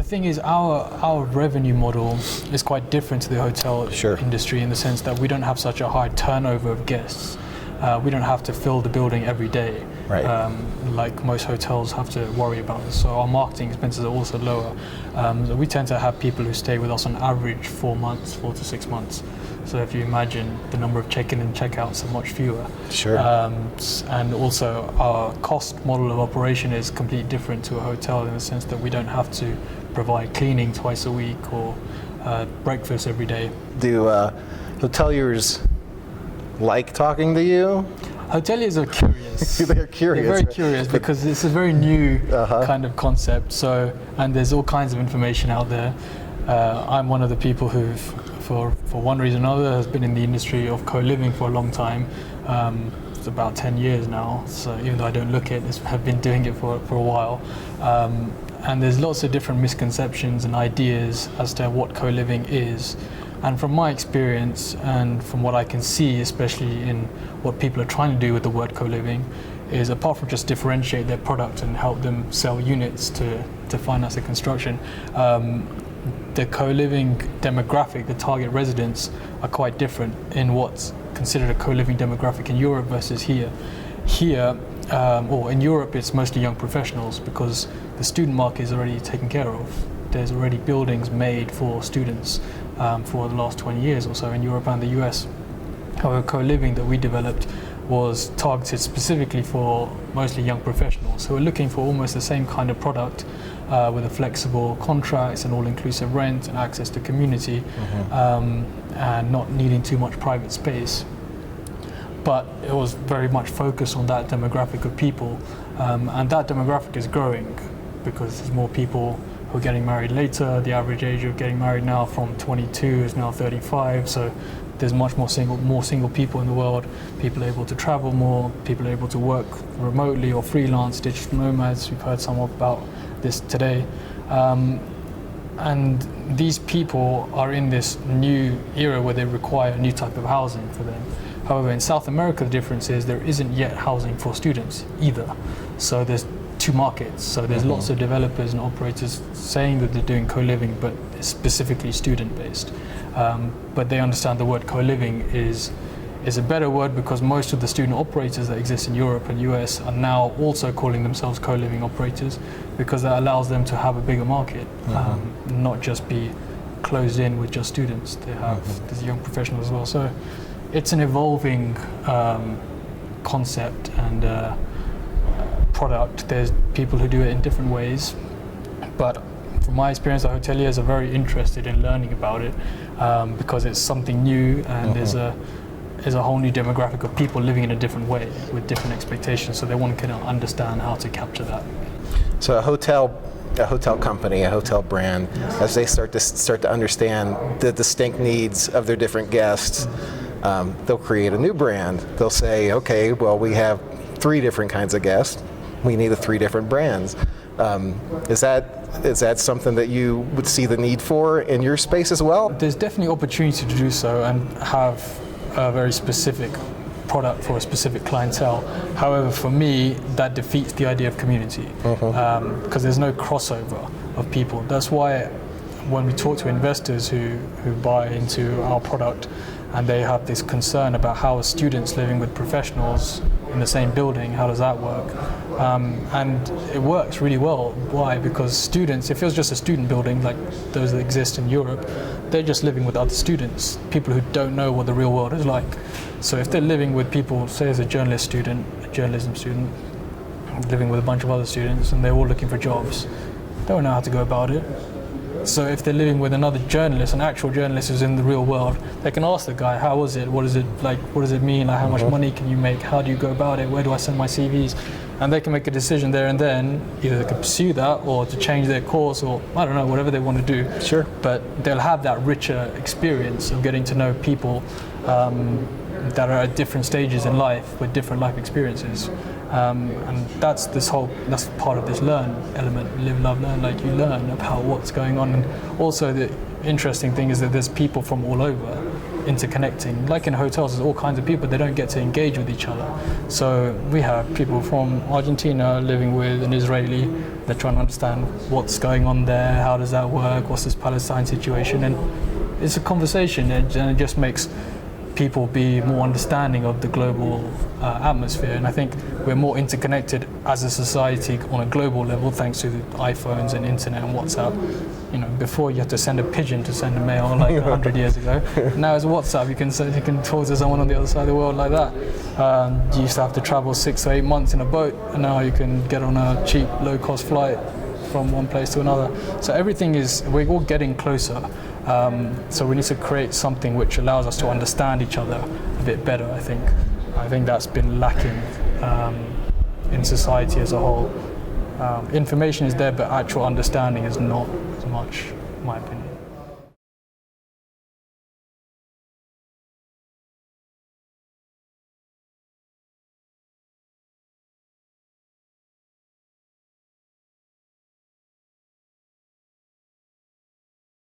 thing is, our revenue model is quite different to the hotel industry in the sense that we don't have such a high turnover of guests. We don't have to fill the building every day, like most hotels have to worry about. So our marketing expenses are also lower. So we tend to have people who stay with us on average 4 to 6 months. So if you imagine, the number of check-in and check-outs are much fewer. And also our cost model of operation is completely different to a hotel in the sense that we don't have to provide cleaning twice a week or breakfast every day. Do hoteliers like talking to you? Hoteliers are curious. They're curious. They're very curious because it's a very new kind of concept. So, and there's all kinds of information out there. I'm one of the people who've, for one reason or another, has been in the industry of co-living for a long time. It's about 10 years now. So even though I don't look it, I've been doing it for a while. And there's lots of different misconceptions and ideas as to what co-living is. And from my experience and from what I can see, especially in what people are trying to do with the word co-living, is apart from just differentiate their product and help them sell units to finance the construction, the co-living demographic, the target residents, are quite different in what's considered a co-living demographic in Europe versus here. Here, or in Europe, it's mostly young professionals because the student market is already taken care of. There's already buildings made for students for the last 20 years or so in Europe and the US. However, co-living that we developed was targeted specifically for mostly young professionals who are looking for almost the same kind of product with a flexible contracts and all-inclusive rent and access to community and not needing too much private space. But it was very much focused on that demographic of people, and that demographic is growing because there's more people who are getting married later. The average age of getting married now from 22 is now 35, so there's much more single people in the world. People are able to travel more, people are able to work remotely or freelance, digital nomads. We've heard some about this today. And these people are in this new era where they require a new type of housing for them. However, in South America, the difference is there isn't yet housing for students either. So there's two markets. So there's lots of developers and operators saying that they're doing co-living, but it's specifically student-based. But they understand the word co-living is a better word because most of the student operators that exist in Europe and US are now also calling themselves co-living operators because that allows them to have a bigger market, not just be closed in with just students. They have these young professionals as well. So it's an evolving concept and product. There's people who do it in different ways, but from my experience, the hoteliers are very interested in learning about it because it's something new and there's a whole new demographic of people living in a different way with different expectations. So they want to kind of understand how to capture that. So a hotel company, a hotel brand, as they start to understand the distinct needs of their different guests, they'll create a new brand. They'll say, okay, well, we have 3 different kinds of guests. We need 3 different brands. Is that something that you would see the need for in your space as well? There's definitely opportunity to do so and have a very specific product for a specific clientele. However, for me, that defeats the idea of community because there's no crossover of people. That's why when we talk to investors who buy into our product and they have this concern about how are students living with professionals in the same building, how does that work? And it works really well. Why? Because students, if it was just a student building like those that exist in Europe, they're just living with other students, people who don't know what the real world is like. So if they're living with people, say as a journalism student, living with a bunch of other students and they're all looking for jobs, they don't know how to go about it. So if they're living with another journalist, an actual journalist who's in the real world, they can ask the guy, how was it? What is it like? What does it mean? Like, how much money can you make? How do you go about it? Where do I send my CVs? And they can make a decision there and then. Either they can pursue that or to change their course or, I don't know, whatever they want to do. Sure. But they'll have that richer experience of getting to know people that are at different stages in life with different life experiences. And that's part of this learn element, live, love, learn. Like you learn about what's going on. And also the interesting thing is that there's people from all over interconnecting. Like in hotels, there's all kinds of people, they don't get to engage with each other. So we have people from Argentina living with an Israeli They're trying to understand what's going on there, how does that work, what's this Palestine situation, and it's a conversation, and it just makes people be more understanding of the global atmosphere. And I think we're more interconnected as a society on a global level thanks to the iPhones and internet and WhatsApp. You know, before you had to send a pigeon to send a mail like 100 years ago. Now it's WhatsApp. You can talk to someone on the other side of the world like that. You used to have to travel 6 or 8 months in a boat, and now you can get on a cheap, low-cost flight from one place to another. So everything we're all getting closer. So we need to create something which allows us to understand each other a bit better, I think. I think that's been lacking in society as a whole. Information is there, but actual understanding is not as much, in my opinion.